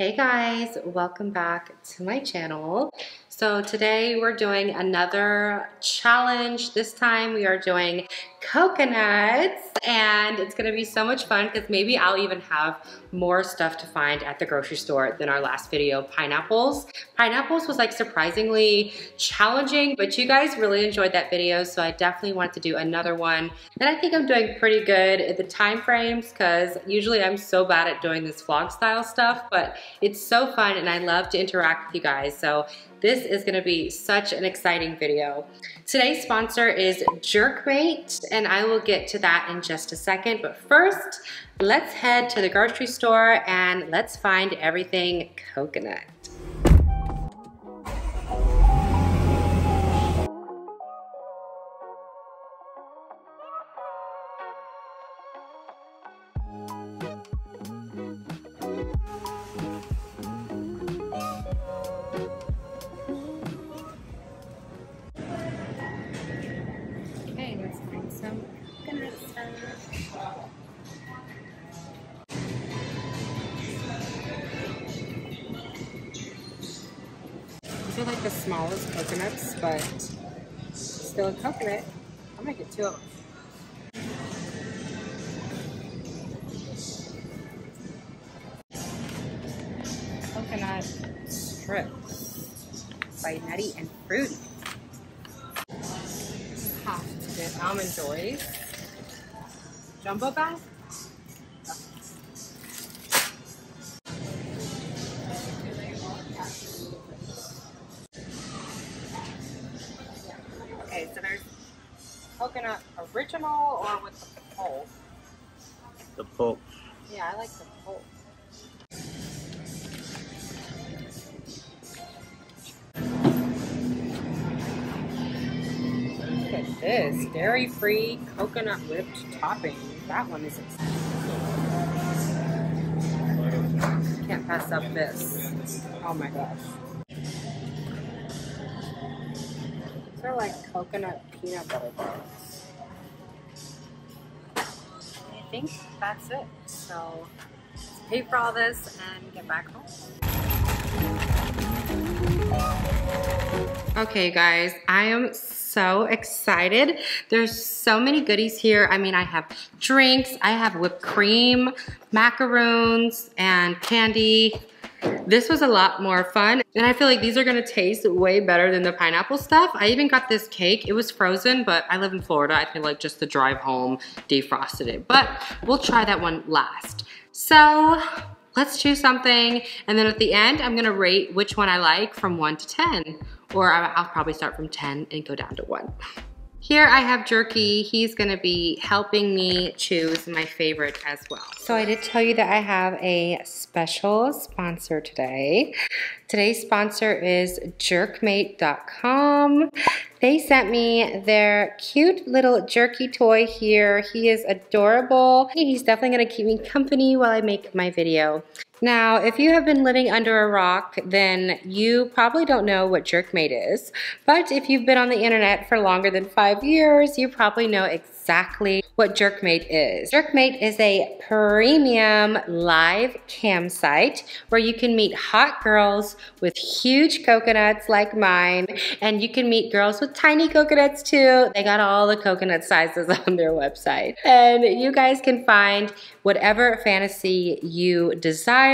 Hey guys, welcome back to my channel. So today we're doing another challenge. This time we are doing coconuts and it's gonna be so much fun because maybe I'll even have more stuff to find at the grocery store than our last video, pineapples. Pineapples was like surprisingly challenging, but you guys really enjoyed that video, so I definitely wanted to do another one. And I think I'm doing pretty good at the time frames because usually I'm so bad at doing this vlog style stuff, but it's so fun and I love to interact with you guys. So this is gonna be such an exciting video. Today's sponsor is Jerkmate, and I will get to that in just a second. But first, let's head to the grocery store and let's find everything coconut. Some coconut stuff. These are like the smallest coconuts, but still a coconut. I'm gonna get two of them. Coconut strips by Nutty and Fruity. Almond Joys. Jumbo bag? Okay, so there's coconut original or with the pulp. The pulp. Yeah, I like the pulp. Look at this, dairy-free coconut whipped topping. That one is exciting. Can't pass up this. Oh my gosh. These are like coconut peanut butter bars. I think that's it. So let's pay for all this and get back home. Okay guys, I am so excited. There's so many goodies here. I mean, I have drinks, I have whipped cream, macaroons, and candy. This was a lot more fun, and I feel like these are gonna taste way better than the pineapple stuff. I even got this cake. It was frozen, but I live in Florida. I feel like just the drive home defrosted it, but we'll try that one last. So let's choose something, and then at the end, I'm gonna rate which one I like from 1 to 10. Or I'll probably start from 10 and go down to 1. Here I have Jerky. He's gonna be helping me choose my favorite as well. So I did tell you that I have a special sponsor today. Today's sponsor is Jerkmate.com. They sent me their cute little jerky toy here. He is adorable. He's definitely gonna keep me company while I make my video. Now, if you have been living under a rock, then you probably don't know what Jerkmate is. But if you've been on the internet for longer than 5 years, you probably know exactly what Jerkmate is. Jerkmate is a premium live cam site where you can meet hot girls with huge coconuts like mine, and you can meet girls with tiny coconuts too. They got all the coconut sizes on their website. And you guys can find whatever fantasy you desire.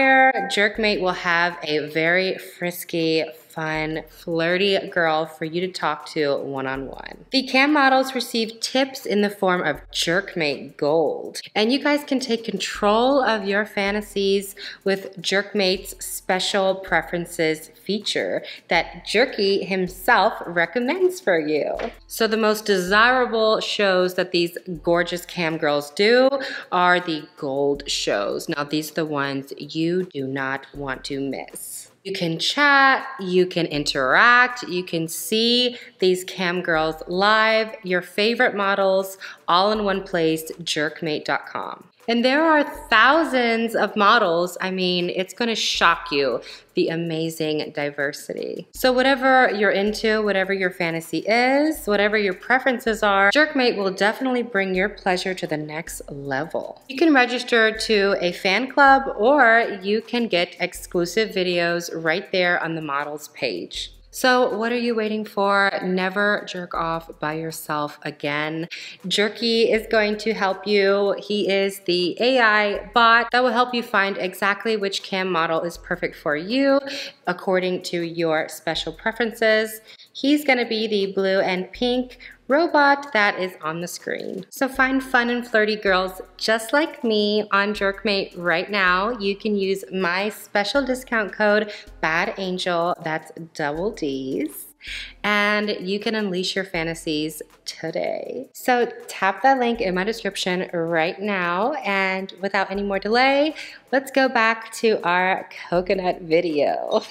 Jerkmate will have a very frisky, fun, flirty girl for you to talk to one-on-one. The cam models receive tips in the form of Jerkmate Gold. And you guys can take control of your fantasies with Jerkmate's special preferences feature that Jerky himself recommends for you. So the most desirable shows that these gorgeous cam girls do are the gold shows. Now these are the ones you do not want to miss. You can chat, you can interact, you can see these cam girls live, your favorite models, all in one place, jerkmate.com. And there are thousands of models. I mean, it's gonna shock you, the amazing diversity. So whatever you're into, whatever your fantasy is, whatever your preferences are, Jerkmate will definitely bring your pleasure to the next level. You can register to a fan club, or you can get exclusive videos right there on the models page. So what are you waiting for? Never jerk off by yourself again. Jerky is going to help you. He is the AI bot that will help you find exactly which cam model is perfect for you according to your special preferences. He's gonna be the blue and pink robot that is on the screen. So find fun and flirty girls just like me on Jerkmate right now. You can use my special discount code BADANGEL, that's double D's, and you can unleash your fantasies today. So tap that link in my description right now, and without any more delay, let's go back to our coconut video.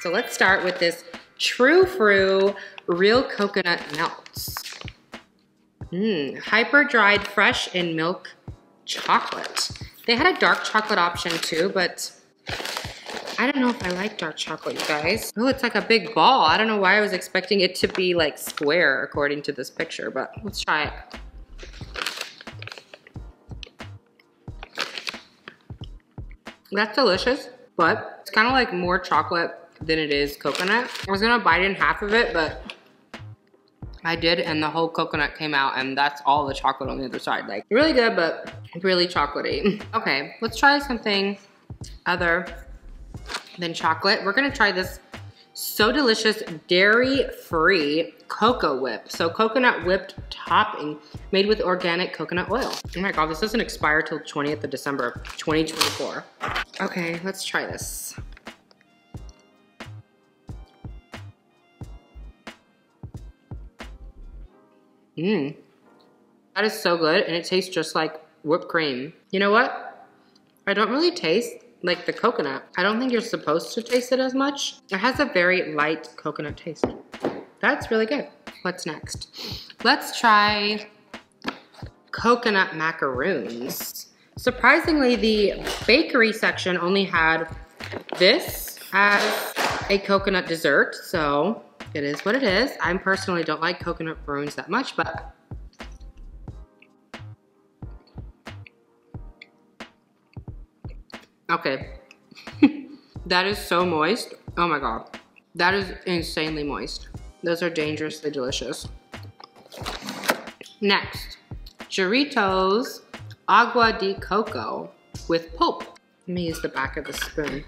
So let's start with this True Fru real coconut melts. Hyper dried fresh in milk chocolate. They had a dark chocolate option too, but I don't know if I like dark chocolate, you guys. Oh, it's like a big ball. I don't know why I was expecting it to be like square according to this picture, but let's try it. That's delicious, but it's kind of like more chocolate than it is coconut. I was gonna bite in half of it, but I did, and the whole coconut came out, and that's all the chocolate on the other side. Like, really good, but really chocolatey. Okay, let's try something other than chocolate. We're gonna try this so delicious dairy-free cocoa whip. So coconut whipped topping made with organic coconut oil. Oh my God, this doesn't expire till 20th of December, 2024. Okay, let's try this. That is so good, and it tastes just like whipped cream. You know what? I don't really taste like the coconut. I don't think you're supposed to taste it as much. It has a very light coconut taste. That's really good. What's next? Let's try coconut macaroons. Surprisingly, the bakery section only had this as a coconut dessert, so it is what it is. I personally don't like coconut macaroons that much, but okay. That is so moist. Oh my God. That is insanely moist. Those are dangerously delicious. Next, Doritos Agua de Coco with pulp. Let me use the back of the spoon.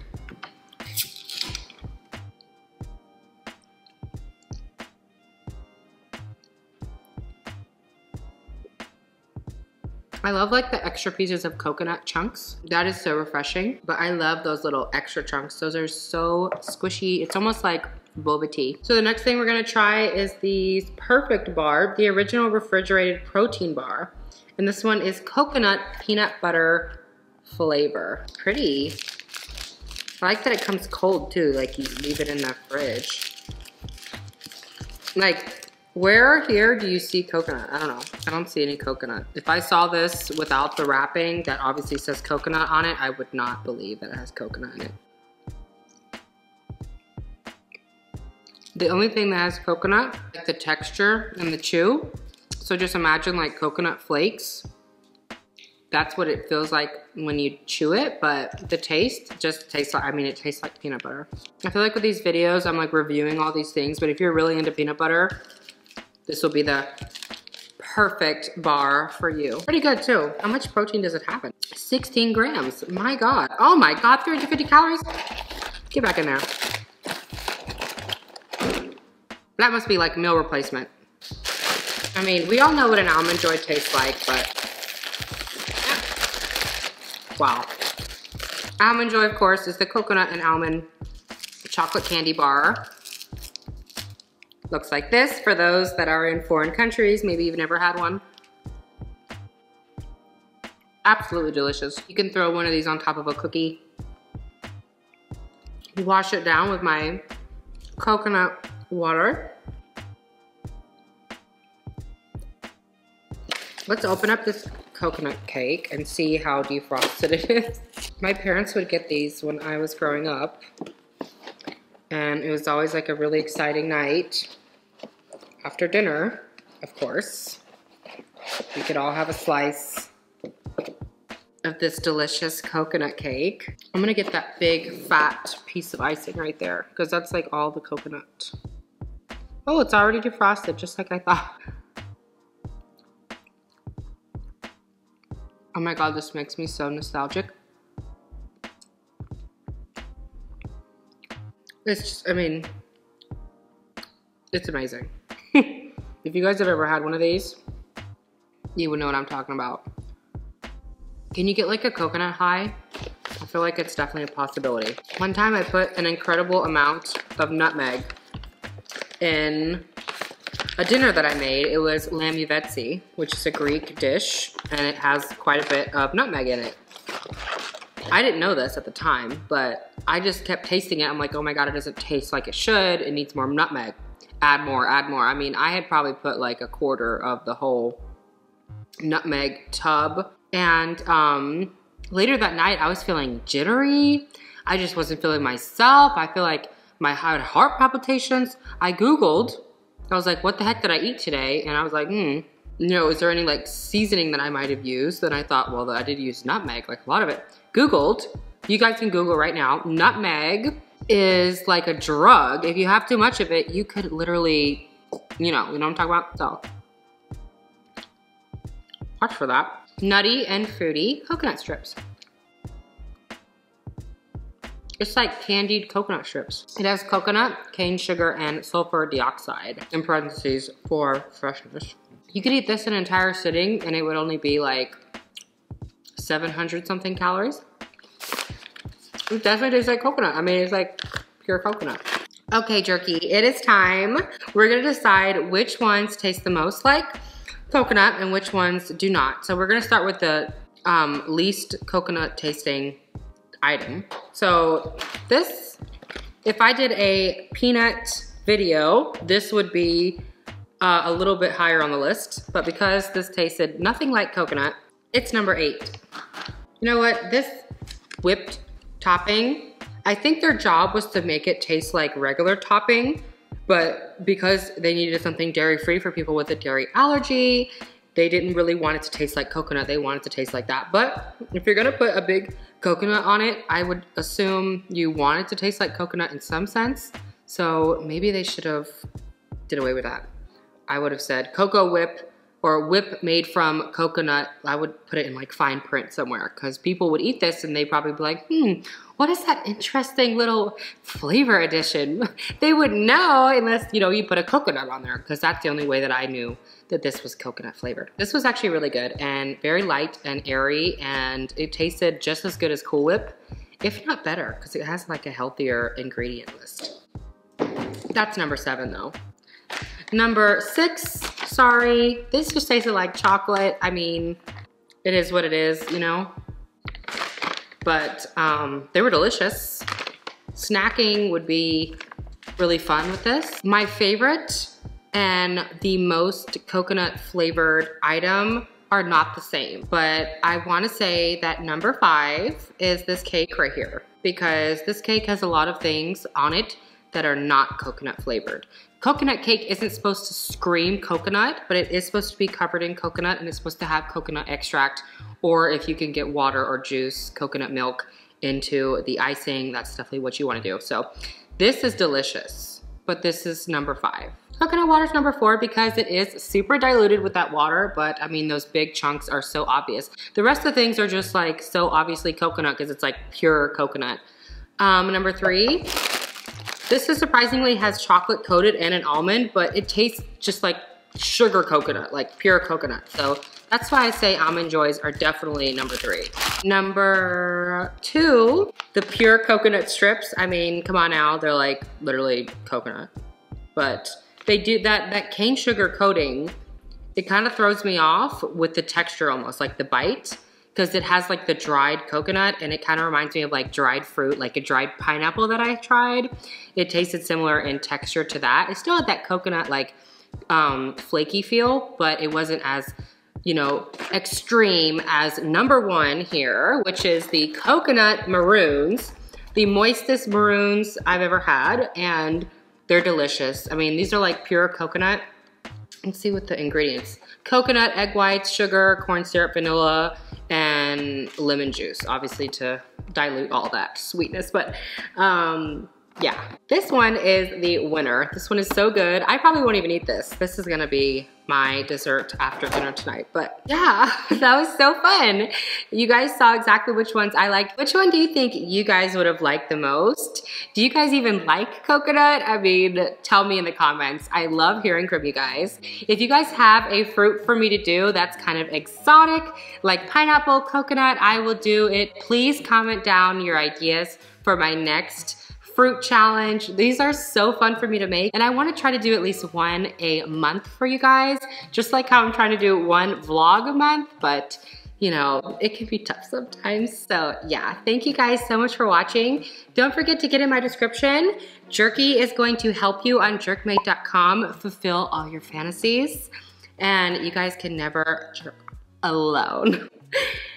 I love like the extra pieces of coconut chunks. That is so refreshing, but I love those little extra chunks. Those are so squishy. It's almost like boba tea. So the next thing we're gonna try is the Perfect Bar, the original refrigerated protein bar. And this one is coconut peanut butter flavor. Pretty. I like that it comes cold too, like you leave it in the fridge. Like, where here do you see coconut? I don't know. I don't see any coconut. If I saw this without the wrapping that obviously says coconut on it, I would not believe that it has coconut in it. The only thing that has coconut is the texture and the chew. So just imagine like coconut flakes. That's what it feels like when you chew it, but the taste just tastes like, I mean, it tastes like peanut butter. I feel like with these videos, I'm like reviewing all these things, but if you're really into peanut butter, this will be the perfect bar for you. Pretty good too. How much protein does it have? 16 grams, my God. Oh my God, 350 calories? Get back in there. That must be like meal replacement. I mean, we all know what an Almond Joy tastes like, but wow. Almond Joy, of course, is the coconut and almond chocolate candy bar. Looks like this for those that are in foreign countries. Maybe you've never had one. Absolutely delicious. You can throw one of these on top of a cookie. Wash it down with my coconut water. Let's open up this coconut cake and see how defrosted it is. My parents would get these when I was growing up. And it was always like a really exciting night. After dinner, of course. We could all have a slice of this delicious coconut cake. I'm gonna get that big fat piece of icing right there because that's like all the coconut. Oh, it's already defrosted just like I thought. Oh my God, this makes me so nostalgic. It's just, I mean, it's amazing. If you guys have ever had one of these, you would know what I'm talking about. Can you get like a coconut high? I feel like it's definitely a possibility. One time I put an incredible amount of nutmeg in a dinner that I made. It was lambivetsi, which is a Greek dish, and it has quite a bit of nutmeg in it. I didn't know this at the time, but I just kept tasting it. I'm like, oh my God, it doesn't taste like it should. It needs more nutmeg. Add more, add more. I mean, I had probably put like a quarter of the whole nutmeg tub. And later that night, I was feeling jittery. I just wasn't feeling myself. I feel like I had heart palpitations. I Googled. I was like, what the heck did I eat today? And I was like, you know, is there any like seasoning that I might have used? Then I thought, well, I did use nutmeg, like a lot of it. Googled, you guys can Google right now. Nutmeg is like a drug. If you have too much of it, you could literally, you know what I'm talking about? So, watch for that. Nutty and fruity coconut strips. It's like candied coconut strips. It has coconut, cane sugar, and sulfur dioxide, in parentheses, for freshness. You could eat this an entire sitting and it would only be like 700 something calories. It definitely tastes like coconut. I mean, it's like pure coconut. Okay, jerky, it is time. We're gonna decide which ones taste the most like coconut and which ones do not. So we're gonna start with the least coconut tasting item. So this, if I did a peanut video, this would be a little bit higher on the list, but because this tasted nothing like coconut, it's number 8. You know what, this whipped topping, I think their job was to make it taste like regular topping, but because they needed something dairy-free for people with a dairy allergy, they didn't really want it to taste like coconut. They wanted it to taste like that. But if you're gonna put a big coconut on it, I would assume you want it to taste like coconut in some sense. So maybe they should have did away with that. I would have said cocoa whip or whip made from coconut. I would put it in like fine print somewhere because people would eat this and they'd probably be like, what is that interesting little flavor addition? They wouldn't know unless, you know, you put a coconut on there, because that's the only way that I knew that this was coconut flavored. This was actually really good and very light and airy, and it tasted just as good as Cool Whip, if not better, because it has like a healthier ingredient list. That's number 7 though. Number 6, sorry, this just tasted like chocolate. I mean, it is what it is, you know? But they were delicious. Snacking would be really fun with this. My favorite and the most coconut flavored item are not the same, but I wanna say that number 5 is this cake right here, because this cake has a lot of things on it that are not coconut flavored. Coconut cake isn't supposed to scream coconut, but it is supposed to be covered in coconut, and it's supposed to have coconut extract, or if you can get water or juice, coconut milk into the icing, that's definitely what you wanna do. So this is delicious, but this is number 5. Coconut water is number 4 because it is super diluted with that water, but I mean, those big chunks are so obvious. The rest of the things are just like so obviously coconut because it's like pure coconut. Number 3, this is surprisingly has chocolate coated and an almond, but it tastes just like sugar coconut, like pure coconut. So that's why I say Almond Joys are definitely number 3. Number 2, the pure coconut strips. I mean, come on now, they're like literally coconut. But they do that cane sugar coating, it kind of throws me off with the texture almost, like the bite, because it has like the dried coconut and it kind of reminds me of like dried fruit, like a dried pineapple that I tried. It tasted similar in texture to that. It still had that coconut like flaky feel, but it wasn't as you know, extreme as number 1 here, which is the coconut maroons, the moistest maroons I've ever had, and they're delicious. I mean, these are like pure coconut. Let's see what the ingredients. Coconut, egg whites, sugar, corn syrup, vanilla, and lemon juice, obviously to dilute all that sweetness, but yeah. This one is the winner. This one is so good. I probably won't even eat this. This is gonna be my dessert after dinner tonight. But yeah, that was so fun. You guys saw exactly which ones I liked. Which one do you think you guys would have liked the most? Do you guys even like coconut? I mean, tell me in the comments. I love hearing from you guys. If you guys have a fruit for me to do that's kind of exotic, like pineapple, coconut, I will do it. Please comment down your ideas for my next fruit challenge. These are so fun for me to make, and I want to try to do at least one a month for you guys, just like how I'm trying to do one vlog a month, but you know, it can be tough sometimes. So yeah, thank you guys so much for watching. Don't forget to get in my description. Jerky is going to help you on jerkmate.com fulfill all your fantasies, and you guys can never jerk alone.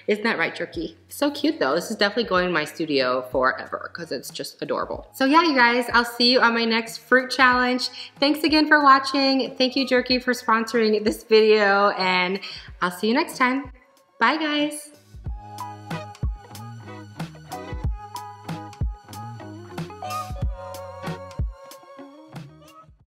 Isn't that right, Jerky? So cute though. This is definitely going in my studio forever because it's just adorable. So yeah, you guys, I'll see you on my next fruit challenge. Thanks again for watching. Thank you, Jerky, for sponsoring this video, and I'll see you next time. Bye, guys.